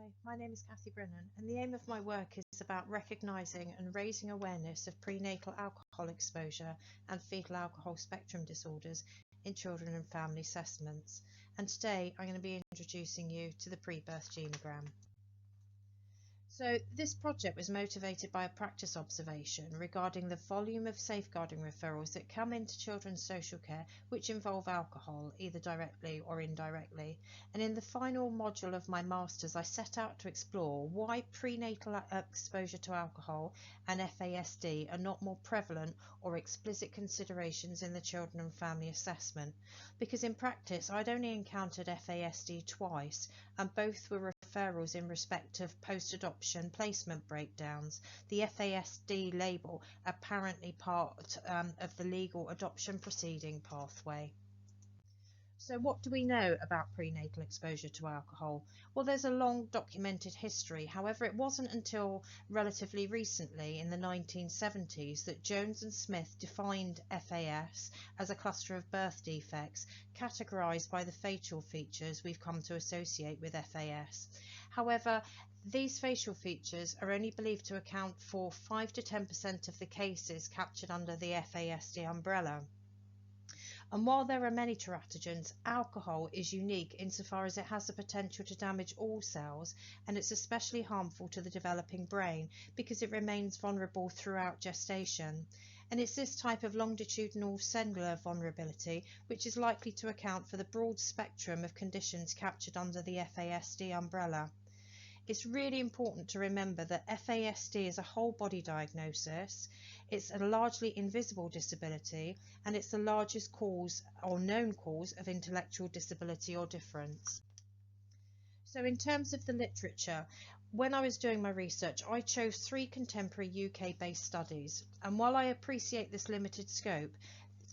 Hi, my name is Kathryn Brennan, and the aim of my work is about recognising and raising awareness of prenatal alcohol exposure and fetal alcohol spectrum disorders in children and family assessments. And today I'm going to be introducing you to the pre-birth genogram. So this project was motivated by a practice observation regarding the volume of safeguarding referrals that come into children's social care which involve alcohol, either directly or indirectly. And in the final module of my Masters, I set out to explore why prenatal exposure to alcohol and FASD are not more prevalent or explicit considerations in the children and family assessment. Because in practice, I'd only encountered FASD twice, and both were referrals in respect of post-adoption placement breakdowns, the FASD label apparently part of the legal adoption proceeding pathway. So what do we know about prenatal exposure to alcohol? Well, there's a long documented history. However, it wasn't until relatively recently in the 1970s that Jones and Smith defined FAS as a cluster of birth defects categorised by the facial features we've come to associate with FAS. However, these facial features are only believed to account for 5 to 10% of the cases captured under the FASD umbrella. And while there are many teratogens, alcohol is unique insofar as it has the potential to damage all cells, and it's especially harmful to the developing brain because it remains vulnerable throughout gestation. And it's this type of longitudinal cellular vulnerability which is likely to account for the broad spectrum of conditions captured under the FASD umbrella. It's really important to remember that FASD is a whole body diagnosis, it's a largely invisible disability, and it's the largest cause or known cause of intellectual disability or difference. So in terms of the literature, when I was doing my research, I chose 3 contemporary UK-based studies, and while I appreciate this limited scope,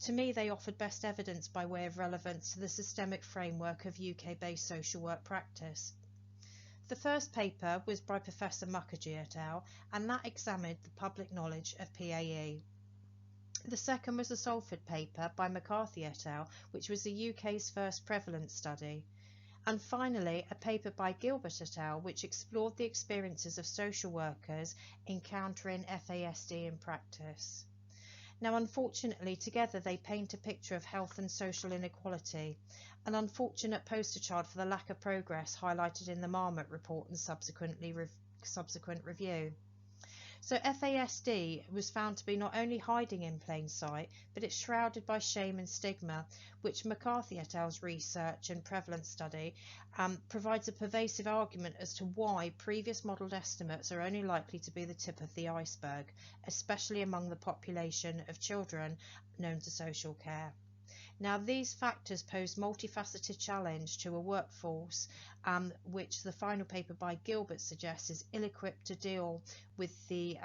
to me they offered best evidence by way of relevance to the systemic framework of UK-based social work practice. The first paper was by Professor Mukherjee et al., and that examined the public knowledge of PAE. The second was a Salford paper by McCarthy et al., which was the UK's first prevalence study. And finally, a paper by Gilbert et al., which explored the experiences of social workers encountering FASD in practice. Now, unfortunately, together they paint a picture of health and social inequality, an unfortunate poster child for the lack of progress highlighted in the Marmot report and subsequent review. So FASD was found to be not only hiding in plain sight, but it's shrouded by shame and stigma, which McCarthy et al.'s research and prevalence study provides a pervasive argument as to why previous modelled estimates are only likely to be the tip of the iceberg, especially among the population of children known to social care. Now, these factors pose multifaceted challenge to a workforce which the final paper by Gilbert suggests is ill-equipped to deal with the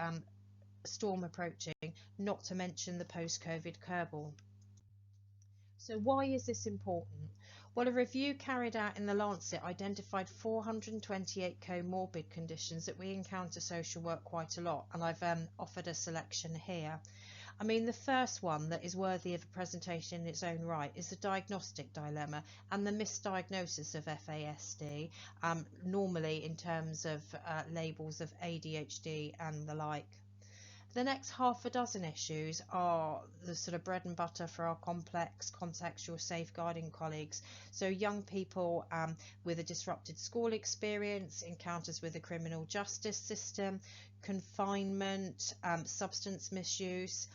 storm approaching, not to mention the post-COVID Kerbal. So why is this important? Well, a review carried out in the Lancet identified 428 comorbid conditions that we encounter social work quite a lot, and I've offered a selection here. I mean, the first one that is worthy of a presentation in its own right is the diagnostic dilemma and the misdiagnosis of FASD, normally in terms of labels of ADHD and the like. The next half a dozen issues are the sort of bread and butter for our complex contextual safeguarding colleagues. So young people with a disrupted school experience, encounters with the criminal justice system, confinement, substance misuse.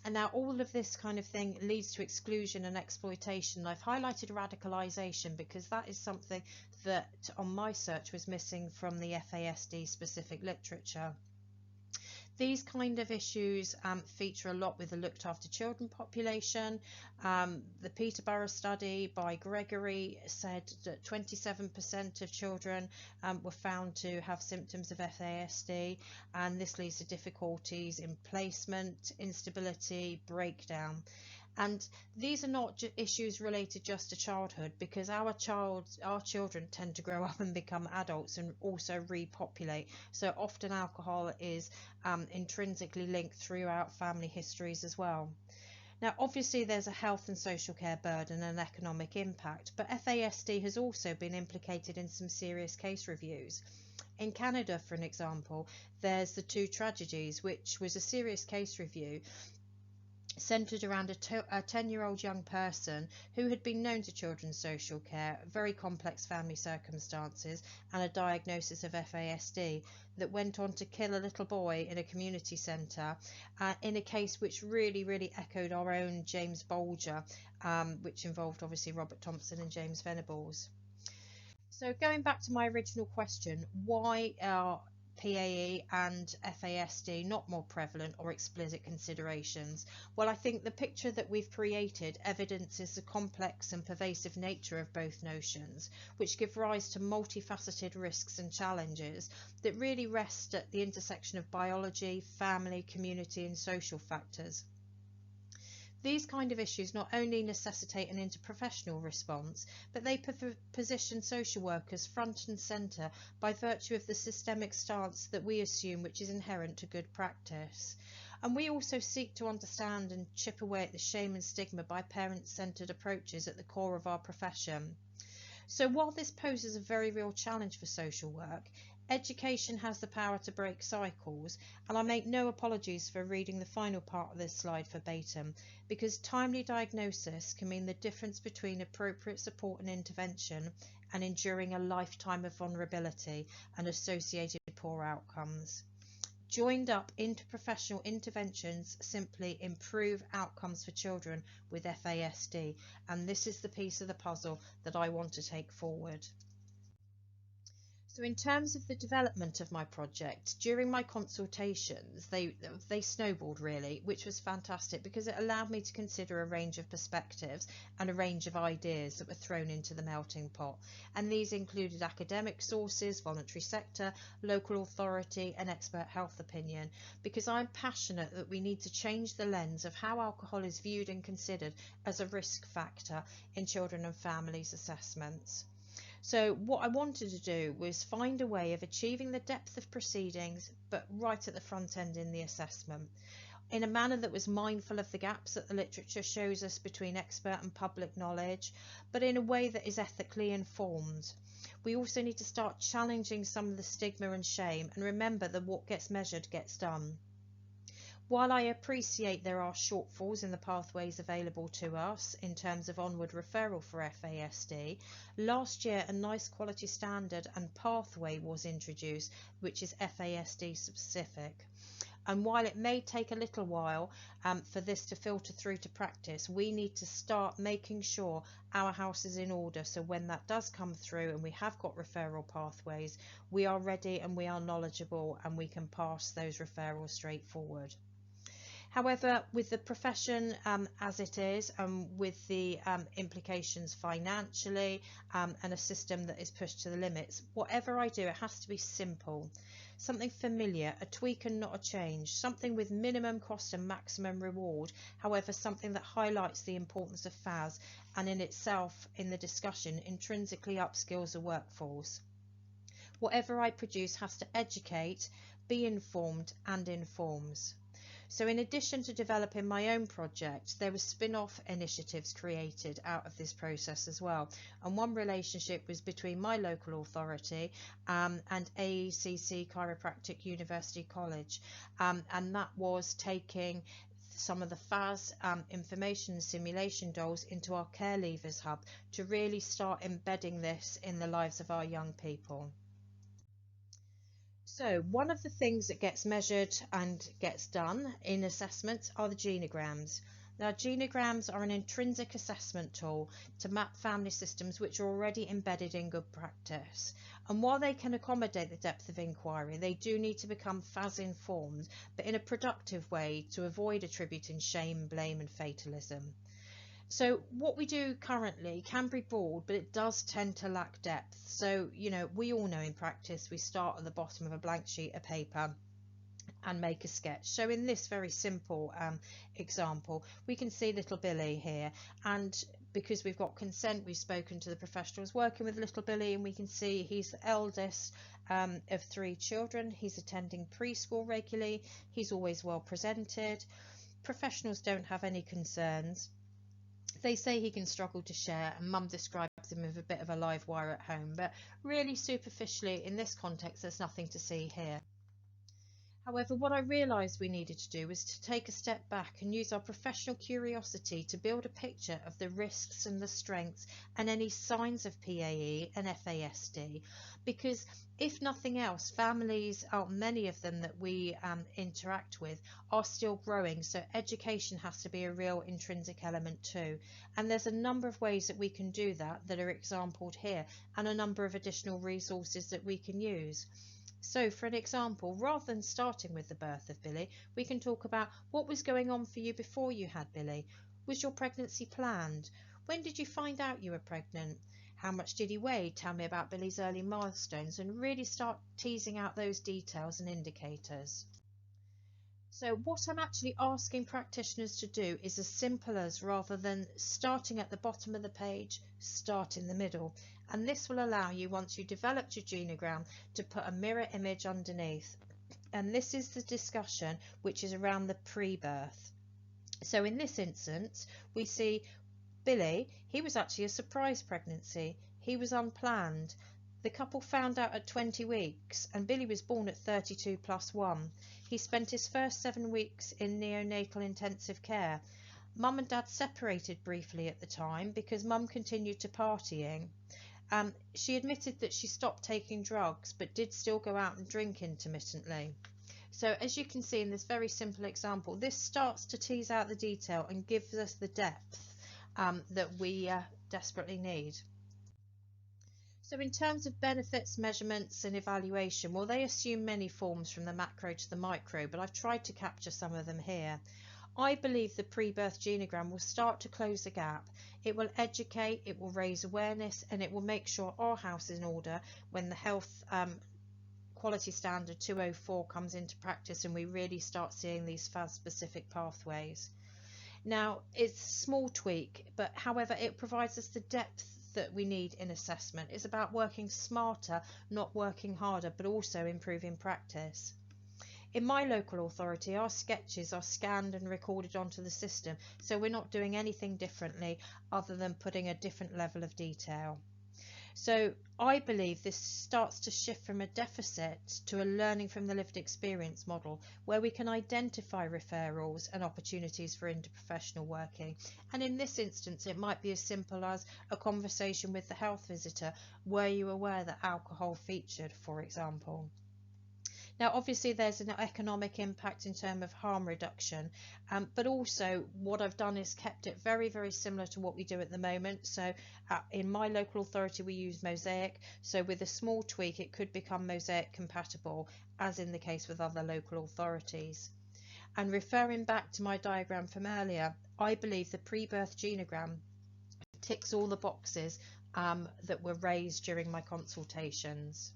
And now all of this kind of thing leads to exclusion and exploitation. I've highlighted radicalisation because that is something that on my search was missing from the FASD specific literature. These kind of issues feature a lot with the looked after children population. The Peterborough study by Gregory said that 27% of children were found to have symptoms of FASD, and this leads to difficulties in placement, instability, breakdown. And these are not issues related just to childhood, because our children tend to grow up and become adults and also repopulate. So often alcohol is intrinsically linked throughout family histories as well. Now, obviously, there's a health and social care burden and economic impact, but FASD has also been implicated in some serious case reviews. In Canada, for an example, there's The Two Tragedies, which was a serious case review centred around a 10-year-old young person who had been known to children's social care, very complex family circumstances, and a diagnosis of FASD, that went on to kill a little boy in a community centre, in a case which really echoed our own James Bolger, which involved obviously Robert Thompson and James Venables. So going back to my original question, why are PAE and FASD not more prevalent or explicit considerations? Well, I think the picture that we've created evidences the complex and pervasive nature of both notions, which give rise to multifaceted risks and challenges that really rest at the intersection of biology, family, community and social factors. These kind of issues not only necessitate an interprofessional response, but they position social workers front and centre by virtue of the systemic stance that we assume which is inherent to good practice. And we also seek to understand and chip away at the shame and stigma by parent-centred approaches at the core of our profession. So while this poses a very real challenge for social work, education has the power to break cycles, and I make no apologies for reading the final part of this slide verbatim, because timely diagnosis can mean the difference between appropriate support and intervention and enduring a lifetime of vulnerability and associated poor outcomes. Joined up, interprofessional interventions simply improve outcomes for children with FASD, and this is the piece of the puzzle that I want to take forward. So in terms of the development of my project, during my consultations, they snowballed really, which was fantastic because it allowed me to consider a range of perspectives and a range of ideas that were thrown into the melting pot. And these included academic sources, voluntary sector, local authority and expert health opinion, because I'm passionate that we need to change the lens of how alcohol is viewed and considered as a risk factor in children and families assessments. So what I wanted to do was find a way of achieving the depth of proceedings, but right at the front end in the assessment, in a manner that was mindful of the gaps that the literature shows us between expert and public knowledge, but in a way that is ethically informed. We also need to start challenging some of the stigma and shame, and remember that what gets measured gets done. While I appreciate there are shortfalls in the pathways available to us in terms of onward referral for FASD, last year a nice quality standard and pathway was introduced, which is FASD specific. And while it may take a little while for this to filter through to practice, we need to start making sure our house is in order, so when that does come through and we have got referral pathways, we are ready and we are knowledgeable and we can pass those referrals straight forward. However, with the profession as it is, with the implications financially and a system that is pushed to the limits, whatever I do, it has to be simple, something familiar, a tweak and not a change, something with minimum cost and maximum reward, however something that highlights the importance of FAS and in itself, in the discussion, intrinsically upskills a workforce. Whatever I produce has to educate, be informed and informs. So in addition to developing my own project, there were spin-off initiatives created out of this process as well. And one relationship was between my local authority and AECC Chiropractic University College. And that was taking some of the FAS information and simulation dolls into our Care Levers Hub to really start embedding this in the lives of our young people. So one of the things that gets measured and gets done in assessments are the genograms. Now, genograms are an intrinsic assessment tool to map family systems which are already embedded in good practice. And while they can accommodate the depth of inquiry, they do need to become FAS informed, but in a productive way to avoid attributing shame, blame and fatalism. So what we do currently can be broad, but it does tend to lack depth. So, you know, we all know in practice we start at the bottom of a blank sheet of paper and make a sketch. So in this very simple example, we can see little Billy here, and because we've got consent, we've spoken to the professionals working with little Billy, and we can see he's the eldest of 3 children. He's attending preschool regularly. He's always well presented. Professionals don't have any concerns. They say he can struggle to share, and Mum described plugs in with a bit of a live wire at home, but really superficially in this context there's nothing to see here. However, what I realised we needed to do was to take a step back and use our professional curiosity to build a picture of the risks and the strengths and any signs of PAE and FASD, because if nothing else, families, many of them that we interact with, are still growing, so education has to be a real intrinsic element too. And there's a number of ways that we can do that are exampled here, and a number of additional resources that we can use. So for an example, rather than starting with the birth of Billy, we can talk about what was going on for you before you had Billy. Was your pregnancy planned? When did you find out you were pregnant? How much did he weigh? Tell me about Billy's early milestones, and really start teasing out those details and indicators. So what I'm actually asking practitioners to do is as simple as, rather than starting at the bottom of the page, start in the middle. And this will allow you, once you developed your genogram, to put a mirror image underneath. And this is the discussion which is around the pre-birth. So in this instance, we see Billy, he was actually a surprise pregnancy. He was unplanned. The couple found out at 20 weeks, and Billy was born at 32 + 1. He spent his first 7 weeks in neonatal intensive care. Mum and Dad separated briefly at the time because Mum continued to partying. She admitted that she stopped taking drugs but did still go out and drink intermittently. So as you can see in this very simple example, this starts to tease out the detail and gives us the depth that we desperately need. So in terms of benefits, measurements and evaluation, well, they assume many forms from the macro to the micro, but I've tried to capture some of them here. I believe the pre-birth genogram will start to close the gap. It will educate, it will raise awareness, and it will make sure our house is in order when the health quality standard 204 comes into practice and we really start seeing these FASD specific pathways. Now, it's a small tweak, but however, it provides us the depth that we need in assessment. It's about working smarter, not working harder, but also improving practice. In my local authority, our sketches are scanned and recorded onto the system, so we're not doing anything differently other than putting a different level of detail. So I believe this starts to shift from a deficit to a learning from the lived experience model, where we can identify referrals and opportunities for interprofessional working. And in this instance, it might be as simple as a conversation with the health visitor. Were you aware that alcohol featured, for example? Now, obviously, there's an economic impact in terms of harm reduction, but also what I've done is kept it very, very similar to what we do at the moment. So in my local authority, we use Mosaic. So with a small tweak, it could become Mosaic compatible, as in the case with other local authorities. And referring back to my diagram from earlier, I believe the pre-birth genogram ticks all the boxes that were raised during my consultations.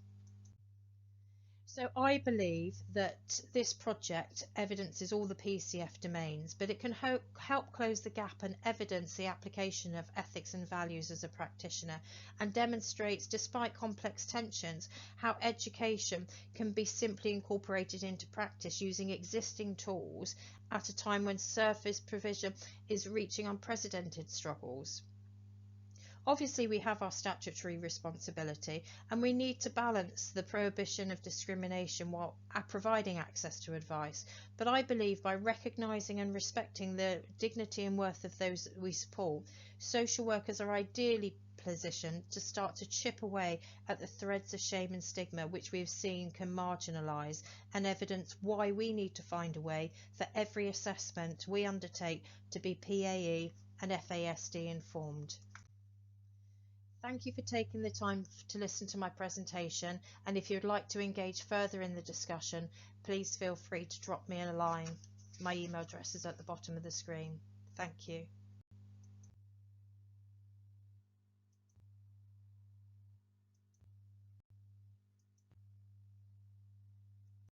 So I believe that this project evidences all the PCF domains, but it can help close the gap and evidence the application of ethics and values as a practitioner, and demonstrates, despite complex tensions, how education can be simply incorporated into practice using existing tools at a time when service provision is reaching unprecedented struggles. Obviously, we have our statutory responsibility, and we need to balance the prohibition of discrimination while providing access to advice. But I believe by recognising and respecting the dignity and worth of those that we support, social workers are ideally positioned to start to chip away at the threads of shame and stigma which we've seen can marginalise, and evidence why we need to find a way for every assessment we undertake to be PAE and FASD informed. Thank you for taking the time to listen to my presentation, and if you'd like to engage further in the discussion, please feel free to drop me a line. My email address is at the bottom of the screen. Thank you.